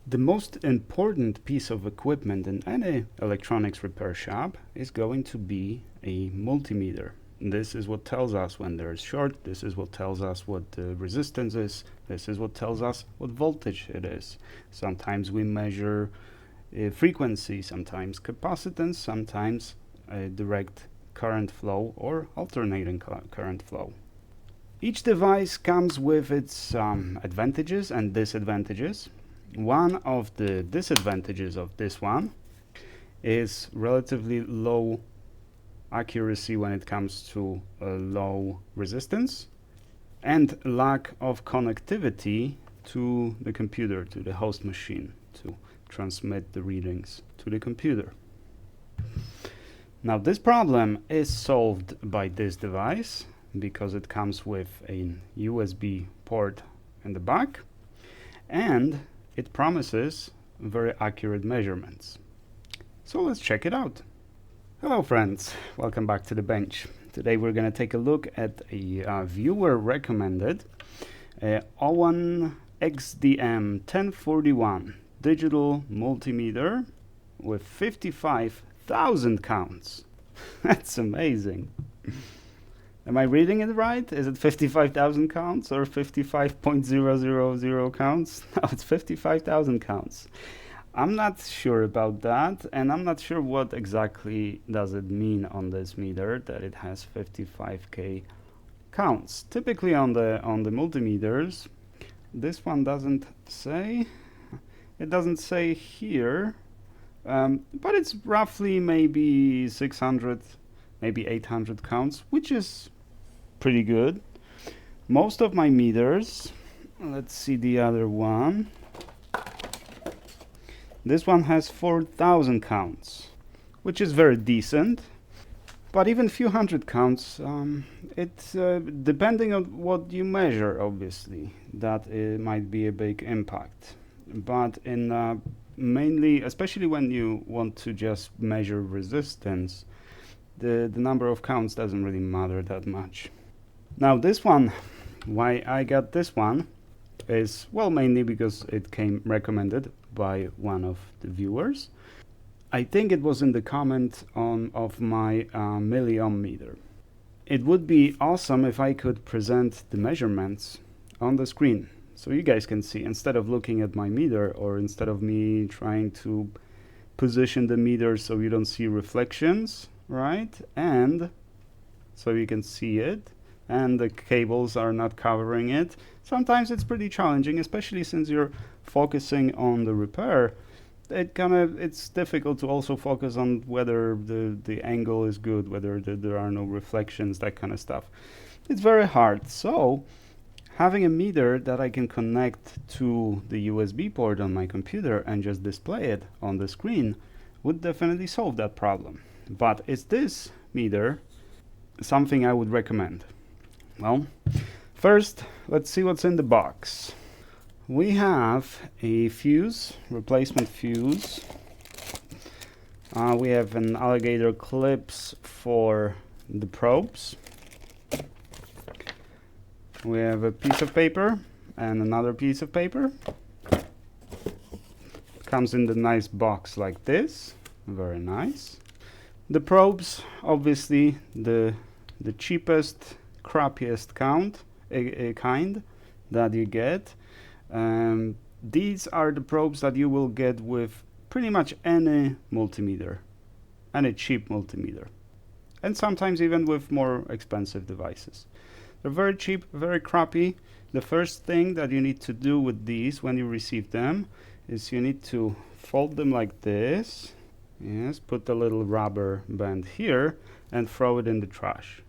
The most important piece of equipment in any electronics repair shop is going to be a multimeter. This is what tells us when there's short, this is what tells us what the resistance is, this is what tells us what voltage it is. Sometimes we measure frequency, sometimes capacitance, sometimes direct current flow or alternating current flow. Each device comes with its advantages and disadvantages. One of the disadvantages of this one is relatively low accuracy when it comes to low resistance and lack of connectivity to the computer, to the host machine, to transmit the readings to the computer. Now this problem is solved by this device because it comes with a USB port in the back and it promises very accurate measurements. So let's check it out. Hello friends, welcome back to the bench. Today we're going to take a look at a viewer recommended Owon XDM1041 digital multimeter with 55,000 counts. That's amazing. Am I reading it right? Is it 55,000 counts or 55.000 counts? No, it's 55,000 counts. I'm not sure about that, and I'm not sure what exactly does it mean on this meter that it has 55k counts. Typically on the multimeters, this one doesn't say. It doesn't say here, but it's roughly maybe 600, maybe 800 counts, which is pretty good. Most of my meters, let's see the other one. This one has 4,000 counts, which is very decent. But even few hundred counts, it's depending on what you measure, obviously, that it might be a big impact. But in mainly, especially when you want to just measure resistance, the number of counts doesn't really matter that much. Now this one, why I got this one is, well, mainly because it came recommended by one of the viewers. I think it was in the comment of my milliohm meter. It would be awesome if I could present the measurements on the screen so you guys can see, instead of looking at my meter or instead of me trying to position the meter so you don't see reflections, right? And so you can see it and the cables are not covering it. Sometimes it's pretty challenging, especially since you're focusing on the repair. It's difficult to also focus on whether the angle is good, whether there are no reflections, that kind of stuff. It's very hard. So having a meter that I can connect to the USB port on my computer and just display it on the screen would definitely solve that problem. But is this meter something I would recommend? Well, first, let's see what's in the box. We have a fuse, replacement fuse. We have an alligator clips for the probes. We have a piece of paper and another piece of paper. Comes in the nice box like this, very nice. The probes, obviously the cheapest, crappiest kind that you get. These are the probes that you will get with pretty much any multimeter, any cheap multimeter, and sometimes even with more expensive devices. They're very cheap, very crappy. The first thing that you need to do with these when you receive them is you need to fold them like this. Yes, put the little rubber band here and throw it in the trash.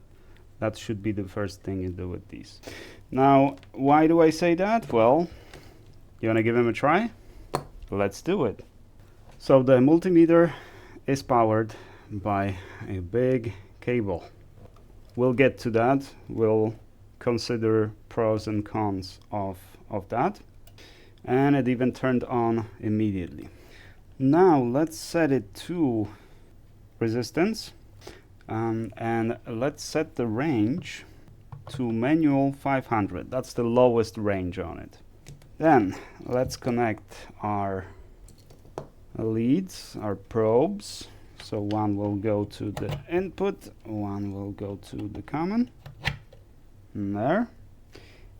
That should be the first thing you do with these. Now, why do I say that? Well, you want to give them a try? Let's do it. So the multimeter is powered by a big cable. We'll get to that. We'll consider pros and cons of that. And it even turned on immediately. Now let's set it to resistance. And let's set the range to manual 500. That's the lowest range on it. Then let's connect our leads, our probes. So one will go to the input, one will go to the common. There.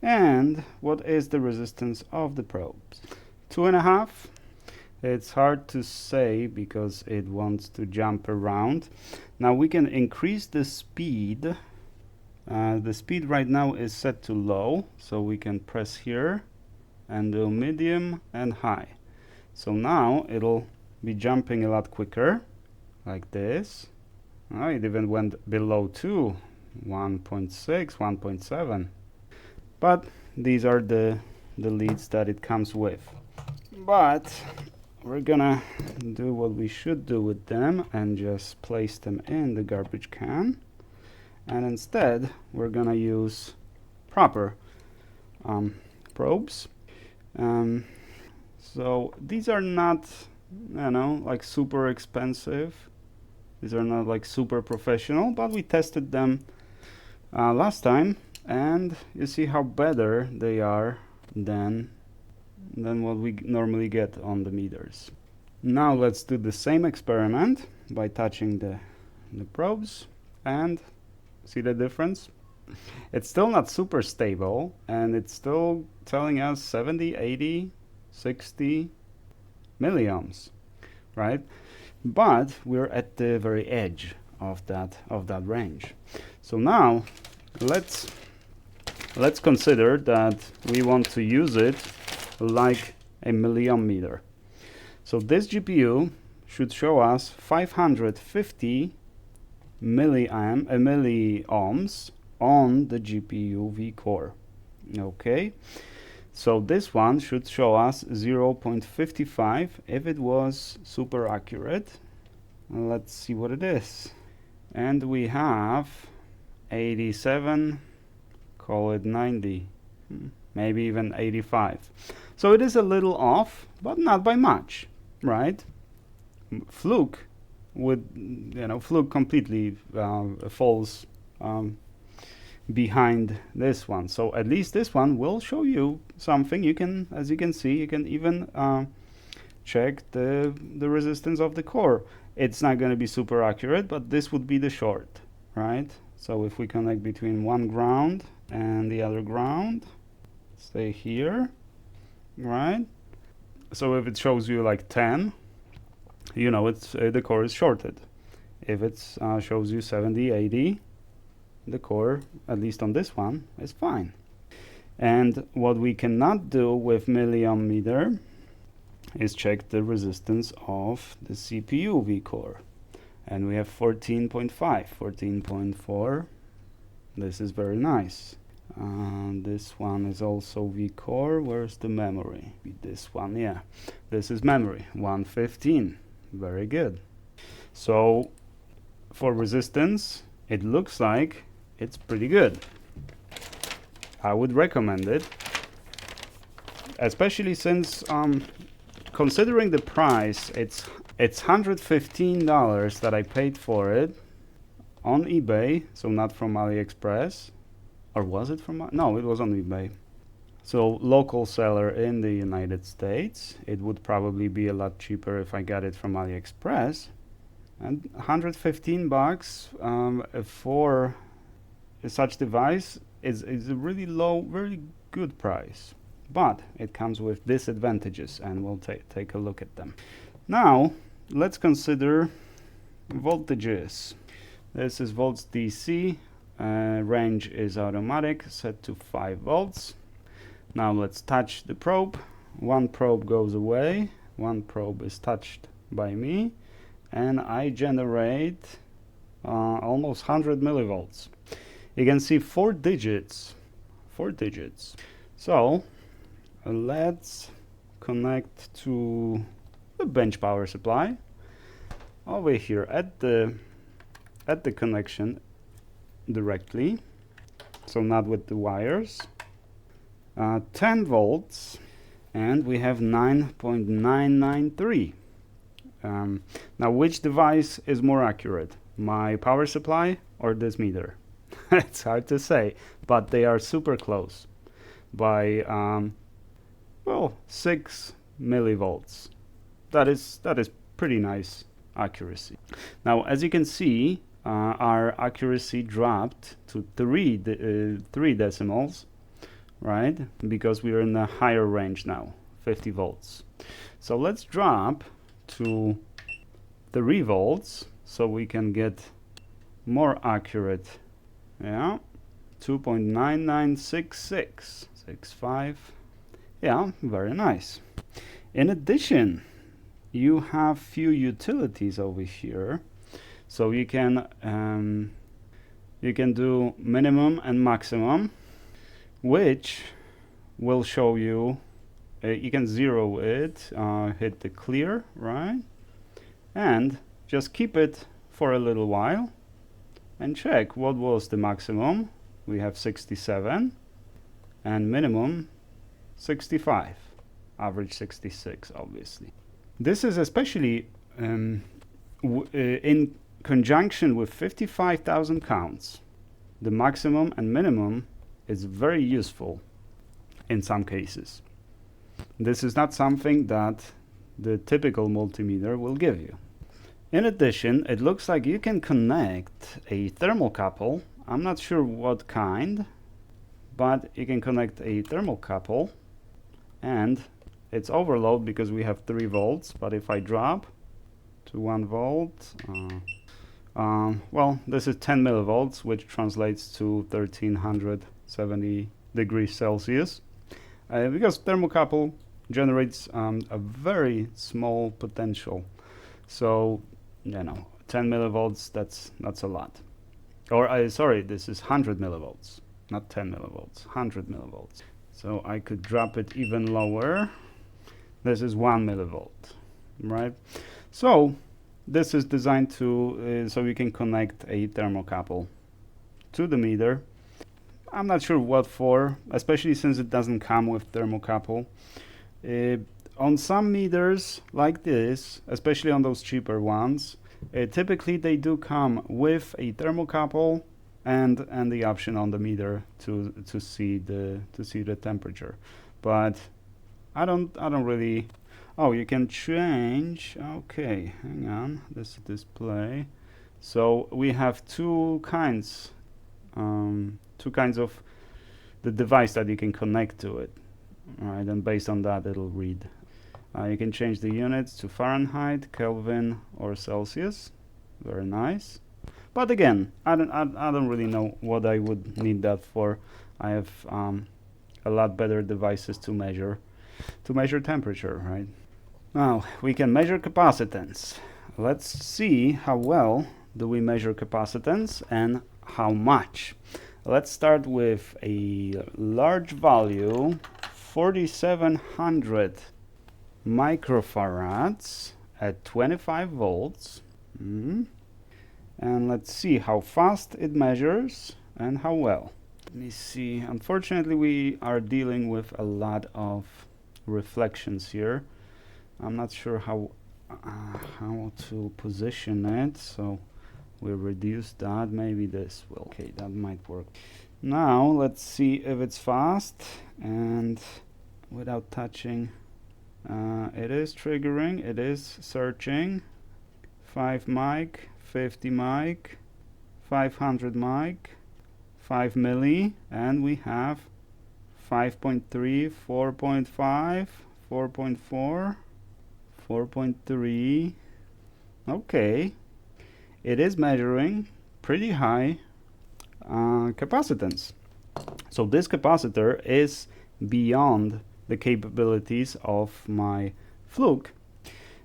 And what is the resistance of the probes? 2.5. It's hard to say because it wants to jump around. Now we can increase the speed. The speed right now is set to low, so we can press here and do medium and high. So now it'll be jumping a lot quicker, like this. Oh, it even went below 2, 1.6, 1.7. But these are the leads that it comes with. But we're gonna do what we should do with them and just place them in the garbage can. And instead, we're gonna use proper probes. So these are not, like super expensive. These are not like super professional, but we tested them last time, and you see how better they are than what we normally get on the meters. Now let's do the same experiment by touching the probes and see the difference. It's still not super stable, and it's still telling us 70, 80, 60 milliohms, right? But we're at the very edge of that range. So now let's consider that we want to use it like a milliometer. So this GPU should show us 550 milliohms on the GPU V core. Okay, so this one should show us 0.55 if it was super accurate. Let's see what it is. And we have 87, call it 90, maybe even 85. So it is a little off, but not by much, right? Fluke would, Fluke completely falls behind this one. So at least this one will show you something. You can, as you can see, you can even check the resistance of the core. It's not going to be super accurate, but this would be the short, right? So if we connect between one ground and the other ground, stay here, right? So if it shows you like 10, it's the core is shorted. If it shows you 70, 80, the core, at least on this one, is fine. And what we cannot do with milliometer is check the resistance of the CPU V core. And we have 14.5, 14.4. This is very nice. This one is also V core. Where's the memory? This one, yeah. This is memory, 115. Very good. So for resistance, it looks like it's pretty good. I would recommend it, especially since considering the price, it's $115 that I paid for it on eBay, so not from AliExpress. Or was it from? No, it was on eBay. So local seller in the United States. It would probably be a lot cheaper if I got it from AliExpress. And $115 for such device is a really low, very good price. But it comes with disadvantages, and we'll take a look at them. Now let's consider voltages. This is volts DC. Range is automatic, set to 5 volts. Now let's touch the probe. One probe goes away, one probe is touched by me, and I generate almost 100 millivolts. You can see 4 digits. So let's connect to the bench power supply over here at the connection directly, so not with the wires. 10 volts, and we have 9.993. Now which device is more accurate, my power supply or this meter? It's hard to say, but they are super close by well, 6 millivolts. That is pretty nice accuracy. Now, as you can see, our accuracy dropped to 3 decimals, right? Because we are in a higher range now, 50 volts. So let's drop to 3 volts so we can get more accurate. Yeah, 2.996665. Yeah, very nice. In addition, you have few utilities over here, so you can do minimum and maximum, which will show you. You can zero it, hit the clear, right, and just keep it for a little while and check what was the maximum. We have 67 and minimum 65, average 66 obviously. This is especially in conjunction with 55,000 counts. The maximum and minimum is very useful in some cases. This is not something that the typical multimeter will give you. In addition, it looks like you can connect a thermocouple. I'm not sure what kind, but you can connect a thermocouple, and it's overload because we have 3 volts, but if I drop to 1 volt, well, this is 10 millivolts, which translates to 1370 degrees Celsius. Because thermocouple generates a very small potential. So, 10 millivolts, that's a lot. Or, sorry, this is 100 millivolts, not 10 millivolts, 100 millivolts. So I could drop it even lower. This is 1 millivolt, right? So this is designed to, so you can connect a thermocouple to the meter. I'm not sure what for, especially since it doesn't come with thermocouple. On some meters like this, especially on those cheaper ones, typically they do come with a thermocouple and the option on the meter to see the temperature. But I don't really. Oh, you can change. Okay, hang on. This display. So we have two kinds of the device that you can connect to it. All right, and based on that, it'll read. You can change the units to Fahrenheit, Kelvin, or Celsius. Very nice. But again, I don't really know what I would need that for. I have a lot better devices to measure temperature, right? Now we can measure capacitance. Let's see how well do we measure capacitance and how much. Let's start with a large value, 4700 microfarads at 25 volts. And let's see how fast it measures and how well. Let me see. Unfortunately, we are dealing with a lot of reflections here. I'm not sure how to position it, so we'll reduce that. Maybe this will. Okay, that might work. Now let's see if it's fast and without touching. It is triggering. It is searching. 5 mic, 50 mic, 500 mic, 5 milli, and we have 5.3, 4.5, 4.4, 4.3. Okay, it is measuring pretty high capacitance. So this capacitor is beyond the capabilities of my Fluke.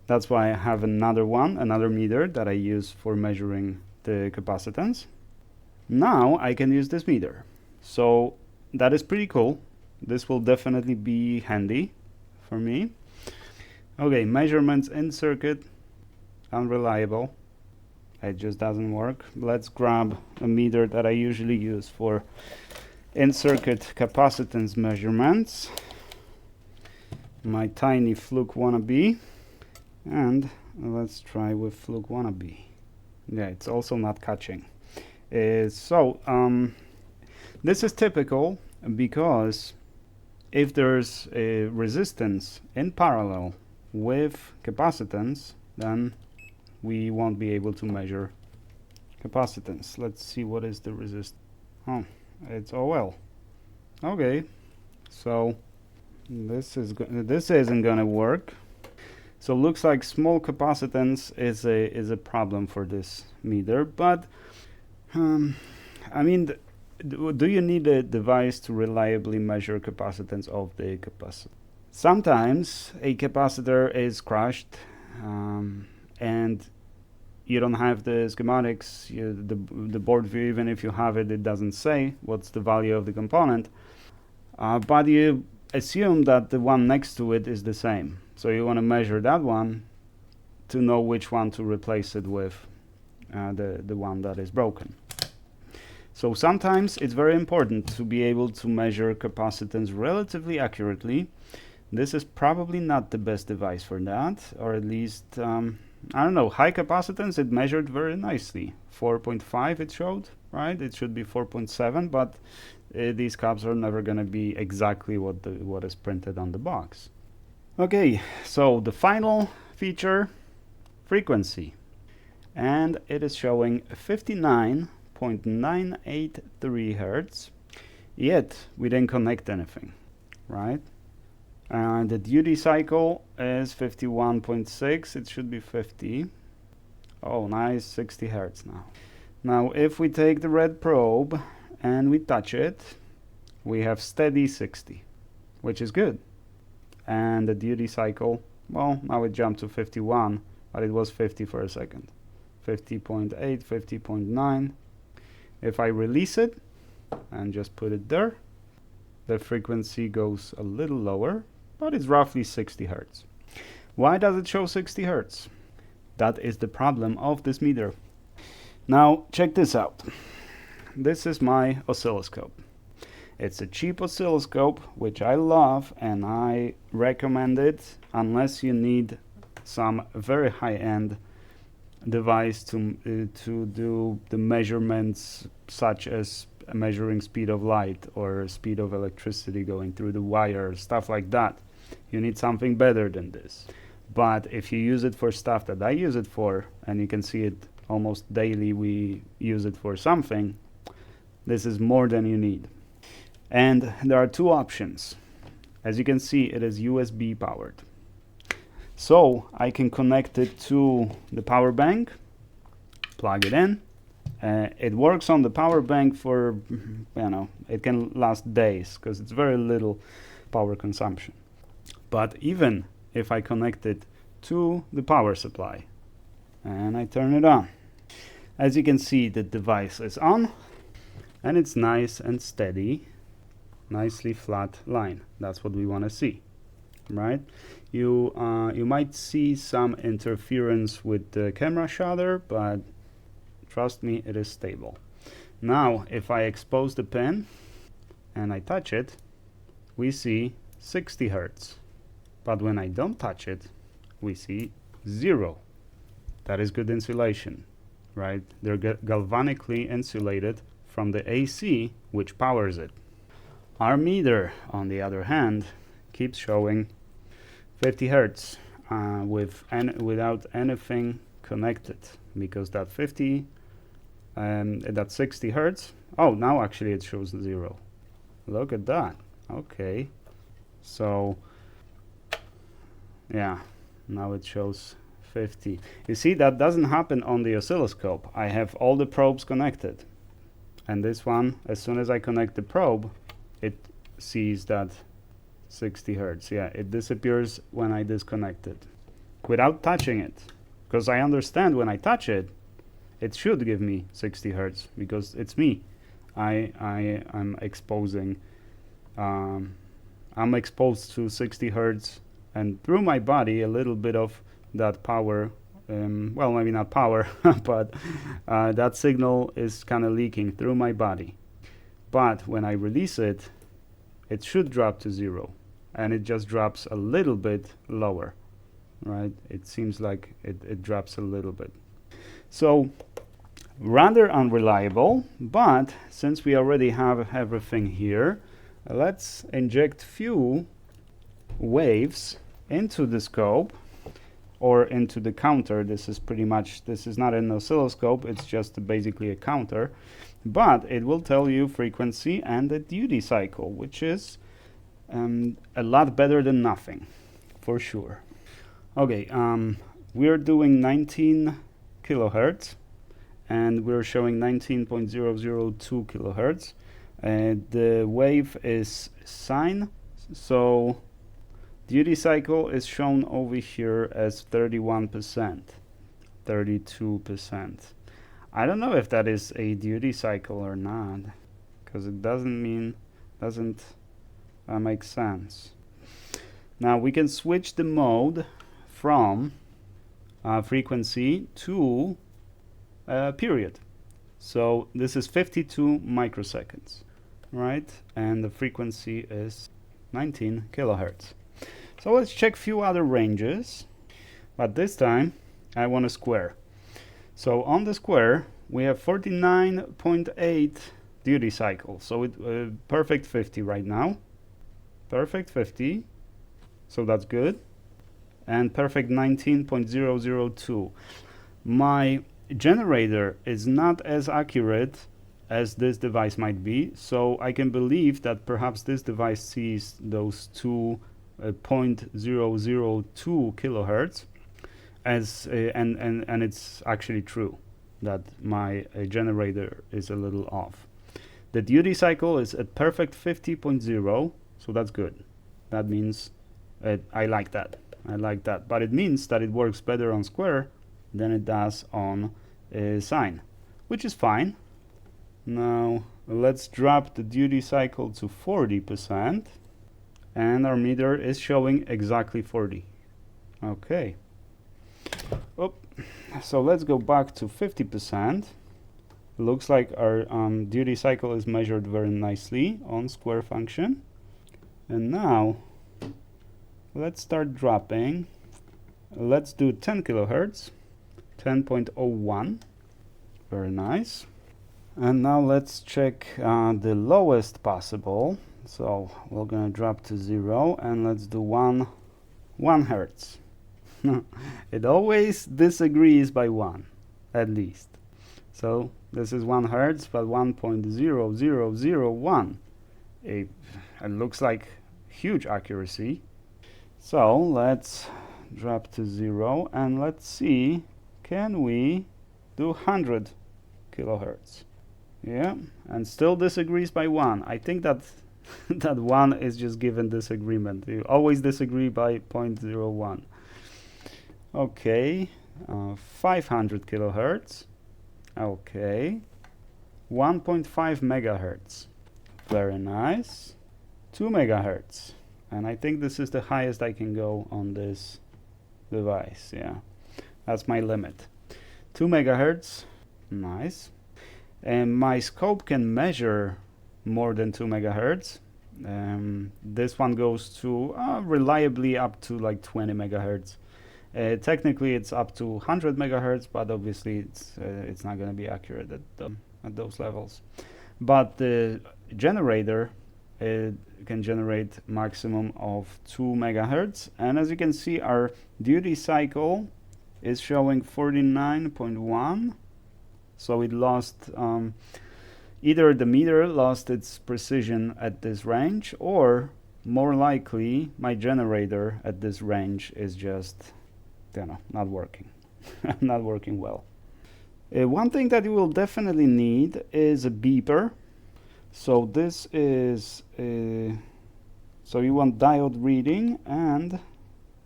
That's why I have another meter that I use for measuring the capacitance. Now I can use this meter. So that is pretty cool. This will definitely be handy for me. Okay, measurements in circuit, unreliable. It just doesn't work. Let's grab a meter that I usually use for in-circuit capacitance measurements. My tiny Fluke wannabe. And let's try with Fluke wannabe. Yeah, it's also not catching. This is typical because if there's a resistance in parallel with capacitance, then we won't be able to measure capacitance. Let's see what is the resistance. Oh, it's OL. Okay, so this isn't gonna work. So looks like small capacitance is a problem for this meter, but I mean, do you need a device to reliably measure capacitance of the capacitor? Sometimes a capacitor is crushed and you don't have the schematics, the board view, even if you have it, it doesn't say what's the value of the component, but you assume that the one next to it is the same. So you want to measure that one to know which one to replace it with, the one that is broken. So sometimes it's very important to be able to measure capacitance relatively accurately. This is probably not the best device for that, or at least I don't know, high capacitance, it measured very nicely. 4.5 it showed, right? It should be 4.7, but these caps are never going to be exactly what is printed on the box. Okay, so the final feature, frequency. And it is showing 59.983 Hertz, yet we didn't connect anything, right? The duty cycle is 51.6, it should be 50. Oh, nice, 60 Hertz now. Now, if we take the red probe and we touch it, we have steady 60, which is good. And the duty cycle, well, now it jumped to 51, but it was 50 for a second. 50.8, 50.9. If I release it and just put it there, the frequency goes a little lower, but it's roughly 60 Hertz. Why does it show 60 Hertz? That is the problem of this meter. Now, check this out. This is my oscilloscope. It's a cheap oscilloscope, which I love, and I recommend it unless you need some very high-end device to do the measurements, such as measuring speed of light or speed of electricity going through the wire, stuff like that. You need something better than this. But if you use it for stuff that I use it for, and you can see it almost daily, we use it for something, this is more than you need. And there are two options. As you can see, it is USB powered. So I can connect it to the power bank, plug it in. It works on the power bank for, it can last days because it's very little power consumption. But even if I connect it to the power supply and I turn it on, as you can see, the device is on and it's nice and steady, nicely flat line. That's what we want to see, right? You might see some interference with the camera shutter, but trust me, it is stable. Now, if I expose the pin and I touch it, we see 60 Hertz. But when I don't touch it, we see 0. That is good insulation, right? They're galvanically insulated from the AC, which powers it. Our meter, on the other hand, keeps showing 50 Hertz without anything connected, because that 60 Hertz, oh, now actually it shows 0. Look at that. Okay, so yeah, now it shows 50. You see, that doesn't happen on the oscilloscope. I have all the probes connected, and this one, as soon as I connect the probe, it sees that 60 Hertz. Yeah, it disappears when I disconnect it without touching it, because I understand when I touch it, it should give me 60 Hertz because it's me. I'm exposing. I'm exposed to 60 Hertz, and through my body a little bit of that power. Well, maybe not power, but that signal is kind of leaking through my body. But when I release it, it should drop to 0, and it just drops a little bit lower, right? It seems like it drops a little bit. So rather unreliable, but since we already have everything here, Let's inject few waves into the scope or into the counter. This is pretty much, this is not an oscilloscope, it's just basically a counter, but it will tell you frequency and the duty cycle, which is a lot better than nothing, for sure. Okay, we're doing 19 kilohertz and we're showing 19.002 kilohertz. The wave is sine, so duty cycle is shown over here as 31%, 32%. I don't know if that is a duty cycle or not, because it doesn't make sense. Now we can switch the mode from frequency to period. So this is 52 microseconds, right? And the frequency is 19 kilohertz. So let's check few other ranges, but this time I want a square. So on the square we have 49.8 duty cycle. So it perfect 50 right now. Perfect 50. So that's good. And perfect 19.002. My generator is not as accurate as this device might be, so I can believe that perhaps this device sees those 2.002 kilohertz as and it's actually true that my generator is a little off. The duty cycle is at perfect 50.0, so that's good. That means I like that. But it means that it works better on square than it does on sine, which is fine. Now let's drop the duty cycle to 40%, and our meter is showing exactly 40. Okay. Oh, so let's go back to 50%. Looks like our duty cycle is measured very nicely on square function. And now let's start dropping. Let's do 10 kilohertz, 10.01. Very nice. And now let's check the lowest possible. So we're gonna drop to 0 and let's do 1 hertz. It always disagrees by 1, at least. So this is 1 hertz, but 1.0001. It looks like huge accuracy. So let's drop to 0 and let's see, can we do 100 kilohertz? Yeah, and still disagrees by 1. I think that that 1 is just given disagreement. You always disagree by 0.01. Okay, 500 kilohertz. Okay, 1.5 megahertz. Very nice. 2 megahertz. And I think this is the highest I can go on this device. Yeah, that's my limit. 2 megahertz. Nice. And my scope can measure more than 2 megahertz. This one goes to reliably up to like 20 megahertz. Technically it's up to 100 megahertz, but obviously it's not going to be accurate at those levels. But the generator can generate maximum of 2 megahertz, and as you can see, our duty cycle is showing 49.1. So it lost, either the meter lost its precision at this range, or more likely my generator at this range is just, you know, not working. Not working well. One thing that you will definitely need is a beeper. So this is so you want diode reading, and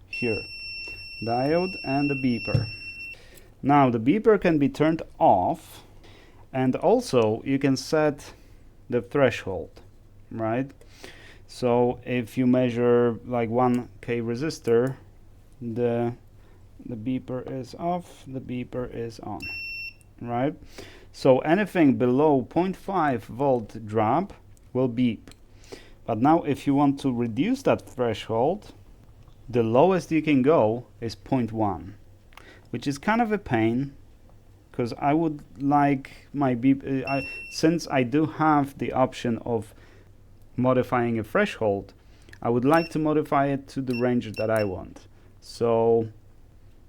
here diode and the beeper. Now the beeper can be turned off, and also you can set the threshold, right? So if you measure like 1K resistor, the beeper is off, the beeper is on, right? So anything below 0.5 volt drop will beep. But now if you want to reduce that threshold, the lowest you can go is 0.1, which is kind of a pain, because I would like my beep, since I do have the option of modifying a threshold, I would like to modify it to the range that I want. So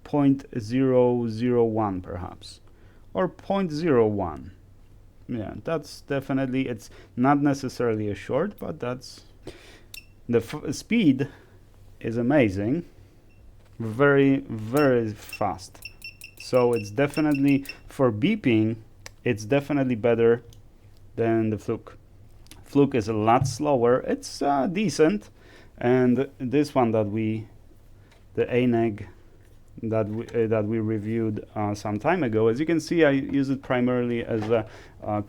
0.001 perhaps, or 0.01. Yeah, that's definitely, it's not necessarily a short, but that's, the speed is amazing, very, very fast. So it's definitely, for beeping, it's definitely better than the Fluke. Fluke is a lot slower. It's decent, and this one that the ANEG that we reviewed some time ago, as you can see, I use it primarily as a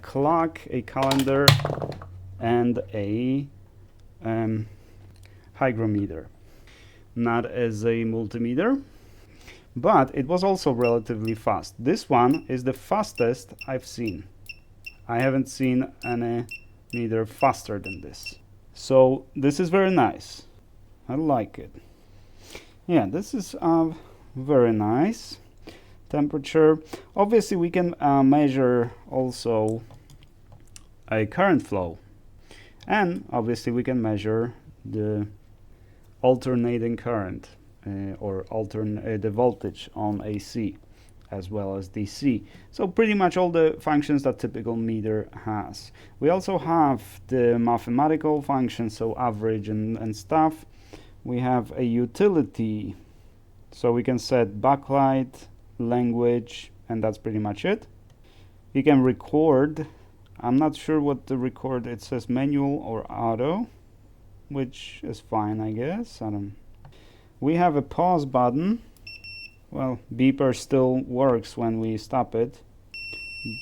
clock, a calendar, and a hygrometer, not as a multimeter. But it was also relatively fast. This one is the fastest I've seen. I haven't seen any meter faster than this. So this is very nice. I like it. Yeah, this is very nice. Temperature. Obviously, we can measure also a current flow. And obviously, we can measure the alternating current or the voltage on AC as well as DC. So pretty much all the functions that typical meter has. We also have the mathematical functions, so average and stuff. We have a utility, so we can set backlight, language, and that's pretty much it. You can record. I'm not sure what the record, it says manual or auto, which is fine, I guess. We have a pause button. Well, beeper still works when we stop it,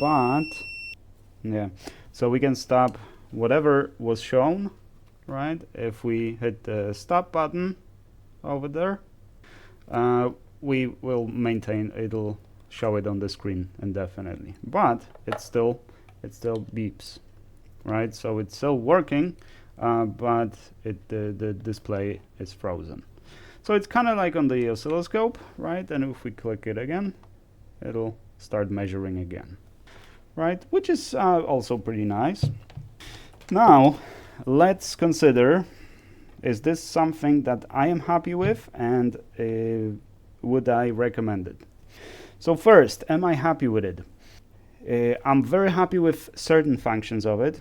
but yeah, so we can stop whatever was shown, right? If we hit the stop button over there, we will maintain, it'll show it on the screen indefinitely, but it still beeps, right? So it's still working, but the display is frozen. So it's kind of like on the oscilloscope, right? And if we click it again, it'll start measuring again, right? Which is also pretty nice. Now, let's consider, is this something that I am happy with, and would I recommend it? So first, am I happy with it? I'm very happy with certain functions of it.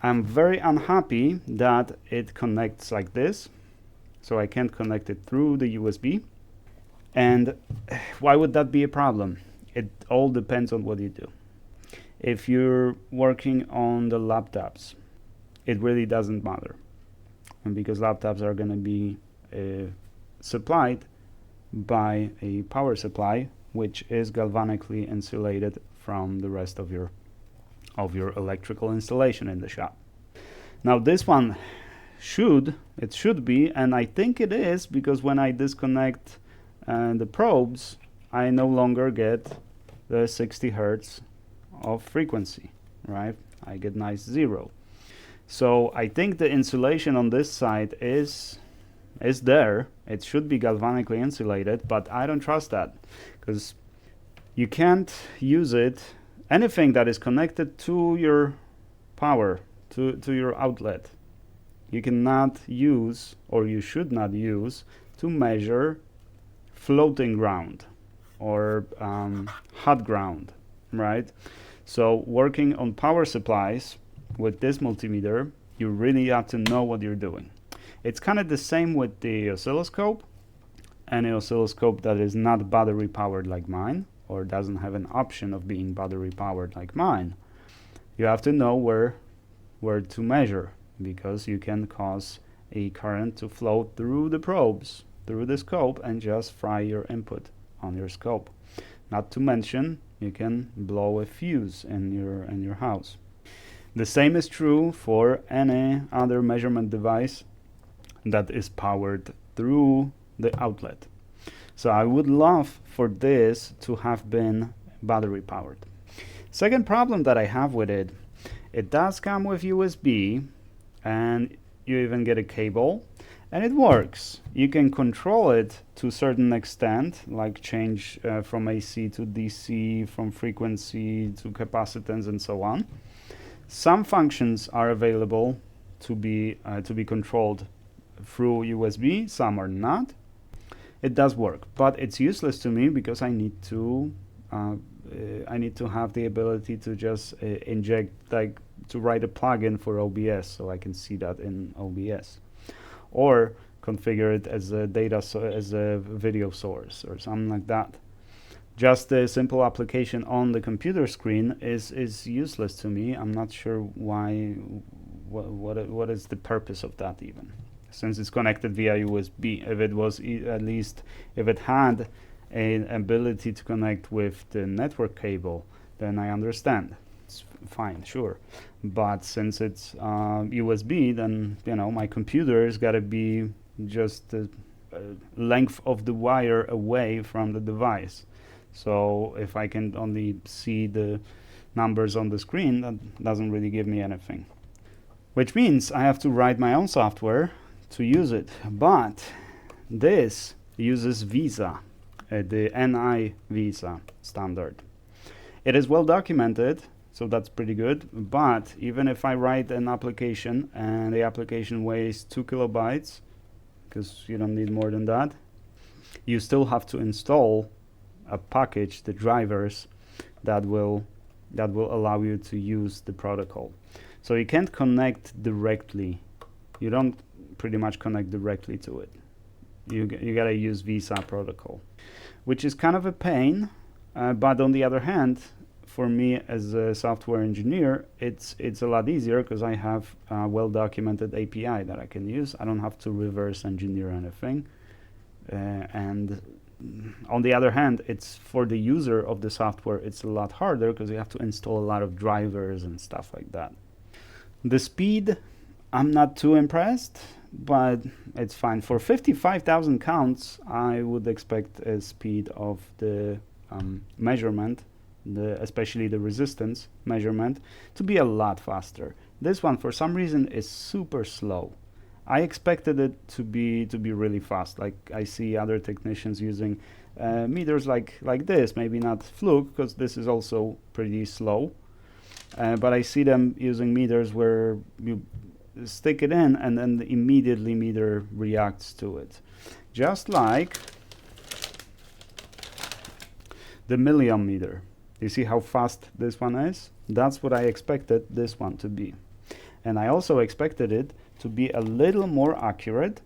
I'm very unhappy that it connects like this. So I can't connect it through the USB. And why would that be a problem? It all depends on what you do. If you're working on the laptops, it really doesn't matter. And because laptops are going to be supplied by a power supply, which is galvanically insulated from the rest of your electrical installation in the shop. Now this one should be, and I think it is, because when I disconnect the probes, I no longer get the 60 Hertz of frequency, right? I get nice 0. So I think the insulation on this side is there. It should be galvanically insulated, but I don't trust that, because you can't use it, anything that is connected to your power, to your outlet, you cannot use, or you should not use, to measure floating ground or hot ground, right? So working on power supplies with this multimeter, you really have to know what you're doing. It's kind of the same with the oscilloscope. Any oscilloscope that is not battery powered like mine, or doesn't have an option of being battery powered like mine, you have to know where to measure, because you can cause a current to flow through the probes, through the scope, and just fry your input on your scope. Not to mention, you can blow a fuse in your house. The same is true for any other measurement device that is powered through the outlet. So I would love for this to have been battery powered. Second problem that I have with it, it does come with USB, and you even get a cable, and it works. You can control it to a certain extent, like change from AC to DC, from frequency to capacitance, and so on. Some functions are available to be controlled through USB, some are not. It does work, but it's useless to me because I need to have the ability to just inject, like, to write a plugin for OBS so I can see that in OBS, or configure it as a as a video source or something like that. Just a simple application on the computer screen is useless to me. I'm not sure why. What is the purpose of that even? Since it's connected via USB, if it was at least if it had an ability to connect with the network cable, then I understand. It's fine, sure. But since it's USB, then my computer's got to be just the length of the wire away from the device. So if I can only see the numbers on the screen, that doesn't really give me anything. Which means I have to write my own software to use it. But this uses VESA, the NI VESA standard. It is well documented, so that's pretty good. But even if I write an application and the application weighs 2 kilobytes, because you don't need more than that, you still have to install a package, the drivers that will allow you to use the protocol. So you can't connect directly. You don't pretty much connect directly to it. You gotta use VESA protocol, which is kind of a pain. But on the other hand, for me as a software engineer, it's a lot easier because I have a well-documented API that I can use. I don't have to reverse engineer anything. And on the other hand, it's for the user of the software, it's a lot harder because you have to install a lot of drivers and stuff like that. The speed, I'm not too impressed, but it's fine. For 55,000 counts, I would expect a speed of the measurement, especially the resistance measurement, to be a lot faster. This one, for some reason, is super slow. I expected it to be really fast. Like I see other technicians using meters like this, maybe not Fluke, because this is also pretty slow. But I see them using meters where you stick it in and then immediately meter reacts to it. Just like the milliohm meter. You see how fast this one is? That's what I expected this one to be. And I also expected it to be a little more accurate.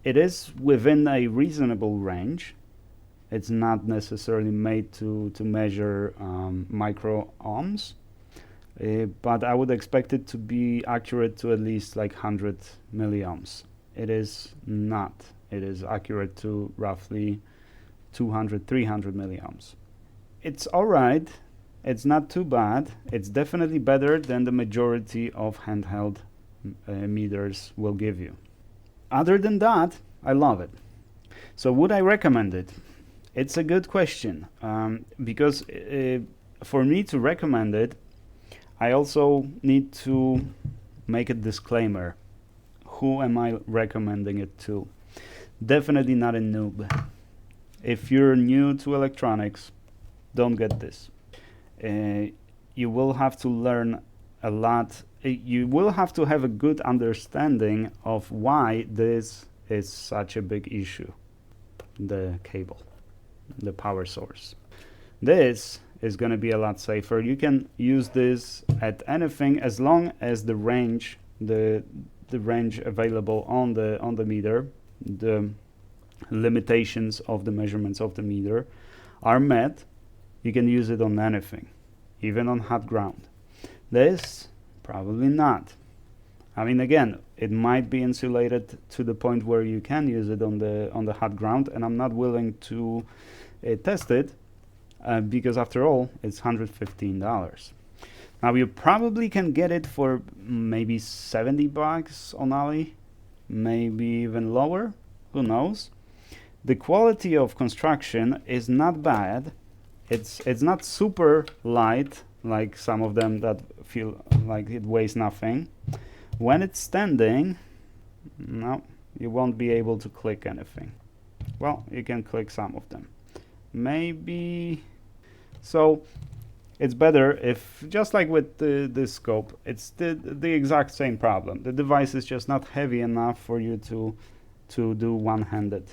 It is within a reasonable range. It's not necessarily made to measure micro ohms, but I would expect it to be accurate to at least like 100 milliohms. It is not. It is accurate to roughly 200, 300 milliohms. It's all right. It's not too bad. It's definitely better than the majority of handheld meters will give you. Other than that, I love it. So would I recommend it? It's a good question, because for me to recommend it, I also need to make a disclaimer. Who am I recommending it to? Definitely not a noob. If you're new to electronics, don't get this. You will have to learn a lot. You will have to have a good understanding of why this is such a big issue. The cable, the power source. This is going to be a lot safer. You can use this at anything as long as the range, the range available on the meter, the limitations of the measurements of the meter are met. You can use it on anything, even on hot ground. This, probably not. I mean, again, it might be insulated to the point where you can use it on the hot ground, and I'm not willing to test it because, after all, it's $115. Now, you probably can get it for maybe $70 on Ali, maybe even lower. Who knows? The quality of construction is not bad. It's not super light like some of them that feel like it weighs nothing. When it's standing, no, you won't be able to click anything. Well, you can click some of them. Maybe. So It's better if, just like with this scope, it's the exact same problem. The device is just not heavy enough for you to do one-handed.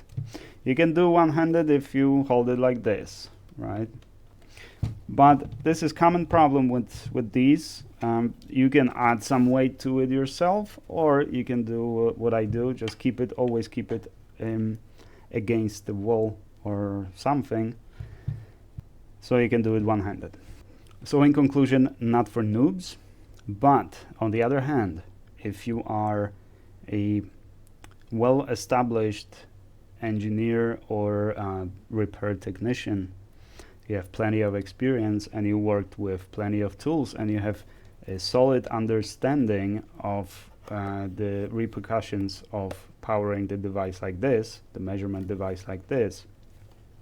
You can do one-handed if you hold it like this, right? But this is common problem with these. You can add some weight to it yourself, or you can do what I do, just always keep it against the wall or something, so you can do it one-handed. So in conclusion, not for noobs, but on the other hand, if you are a well-established engineer or repair technician, you have plenty of experience and you worked with plenty of tools and you have a solid understanding of the repercussions of powering the device like this, the measurement device like this,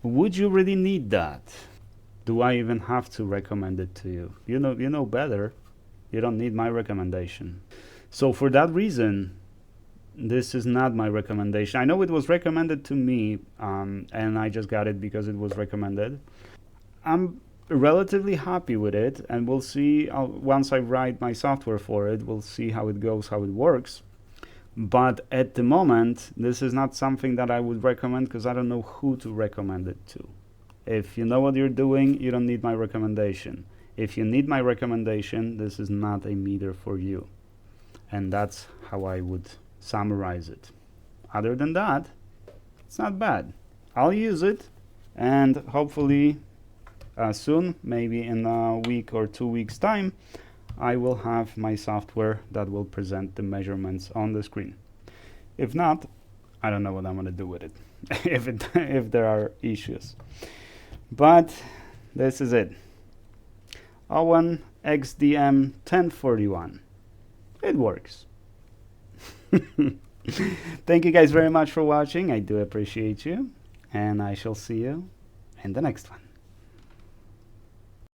would you really need that? Do I even have to recommend it to you? You know better. You don't need my recommendation. So for that reason, this is not my recommendation. I know it was recommended to me, and I just got it because it was recommended. I'm relatively happy with it, and we'll see once I write my software for it, we'll see how it goes, how it works. But at the moment, this is not something that I would recommend because I don't know who to recommend it to. If you know what you're doing, you don't need my recommendation. If you need my recommendation, this is not a meter for you. And that's how I would summarize it. Other than that, it's not bad. I'll use it, and hopefully soon, maybe in a week or 2 weeks time, I will have my software that will present the measurements on the screen. If not, I don't know what I'm going to do with it, if there are issues. But this is it. Owon XDM1041. It works. Thank you guys very much for watching. I do appreciate you, and I shall see you in the next one.